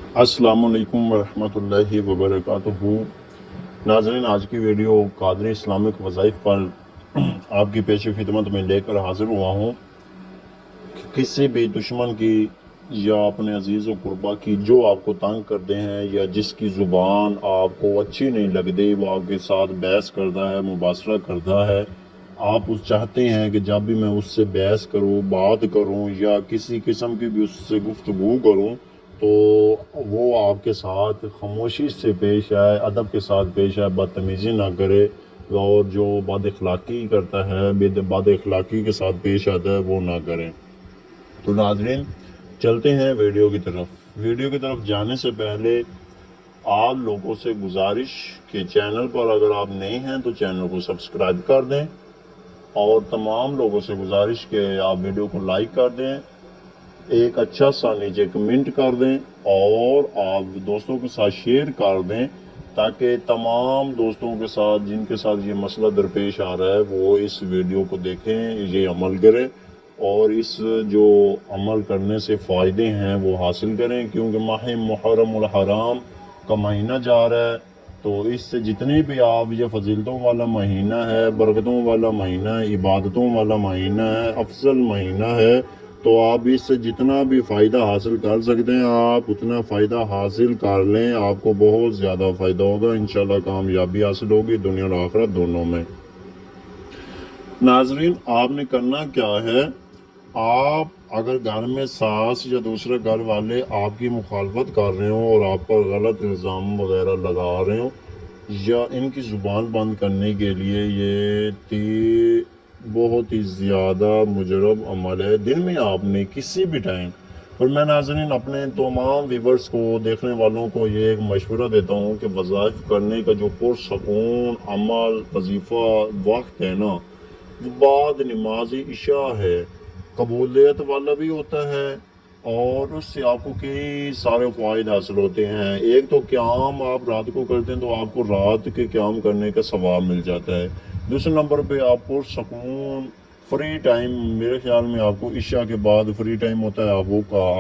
अस्सलाम वालेकुम वरहमतुल्लाहि वबरकातुहू। नाज़रीन, आज की वीडियो कादरी इस्लामिक वज़ाइफ पर आपकी पेश खिदमत में लेकर हाज़िर हुआ हूँ। किसी भी दुश्मन की या अपने अजीज़ व कुर्बा की जो आपको तंग करते हैं या जिसकी ज़ुबान आपको अच्छी नहीं लगती, वो आपके साथ बहस करता है, मुबासरा करता है, आप उस चाहते हैं कि जब भी मैं उससे बहस करूं, बात करूं या किसी किस्म की भी उससे गुफ्तगू करूं, तो वो आपके साथ खामोशी से पेश आए, अदब के साथ पेश आए, बदतमीज़ी ना करे, और जो बद अखलाक़ी करता है, बद अखलाक़ी के साथ पेश आता है, वो ना करें। तो नाज़रीन, चलते हैं वीडियो की तरफ जाने से पहले आप लोगों से गुजारिश कि चैनल पर अगर आप नए हैं तो चैनल को सब्सक्राइब कर दें, और तमाम लोगों से गुजारिश कि आप वीडियो को लाइक कर दें, एक अच्छा सा नीचे कमेंट कर दें, और आप दोस्तों के साथ शेयर कर दें, ताकि तमाम दोस्तों के साथ जिनके साथ ये मसला दरपेश आ रहा है वो इस वीडियो को देखें, ये अमल करें, और इस जो अमल करने से फ़ायदे हैं वो हासिल करें। क्योंकि माह मुहर्रमुल हराम का महीना जा रहा है, तो इससे जितनी भी आप ये फजीलतों वाला महीना है, बरकतों वाला महीना है, इबादतों वाला महीना है, अफजल महीना है, तो आप इससे जितना भी फ़ायदा हासिल कर सकते हैं आप उतना फ़ायदा हासिल कर लें। आपको बहुत ज़्यादा फ़ायदा होगा, इंशाल्लाह कामयाबी हासिल होगी दुनिया और आखिरत दोनों में। नाजरीन, आपने करना क्या है, आप अगर घर में सास या दूसरे घर वाले आपकी मुखालफत कर रहे हो और आप पर गलत इल्ज़ाम वगैरह लगा रहे हो, या इनकी ज़ुबान बंद करने के लिए ये बहुत ही ज़्यादा मुजरब अमल है। दिन में आपने किसी भी टाइम, और मैं नाज़रीन अपने तमाम व्यूवर्स को, देखने वालों को ये एक मशवरा देता हूँ कि वज़ाइफ करने का जो पुरसकून अमल वजीफ़ा वक्त है ना, वो बाद नमाज इशा है, कबूलियत वाला भी होता है, और उससे आपको कई सारे फ़ायदे हासिल होते हैं। एक तो क़याम आप रात को करते हैं तो आपको रात के क़याम करने का सवाब मिल जाता है। दूसरे नंबर पे आपको सुकून फ्री टाइम, मेरे ख्याल में आपको इशा के बाद फ्री टाइम होता है,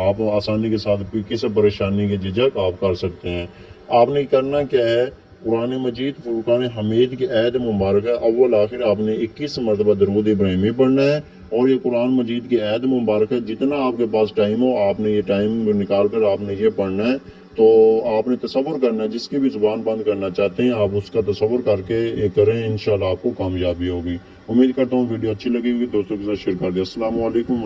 आप आसानी के साथ किसी परेशानी के झिझक आप कर सकते हैं। आपने करना क्या है, कुरान मजीद फुरकान हमीद की ऐद मुबारक अव्वल आखिर आपने 21 मरतबा दरूद इब्राहिमी पढ़ना है, और ये कुरान मजीद की ऐद मुबारक है, जितना आपके पास टाइम हो आपने ये टाइम निकाल कर आपने ये पढ़ना है। तो आपने तसव्वुर करना है, जिसकी भी ज़ुबान बंद करना चाहते हैं आप उसका तसव्वुर करके ये करें, इंशाल्लाह आपको कामयाबी होगी। उम्मीद करता हूँ वीडियो अच्छी लगी होगी, दोस्तों के साथ शेयर कर दें। अस्सलाम वालेकुम।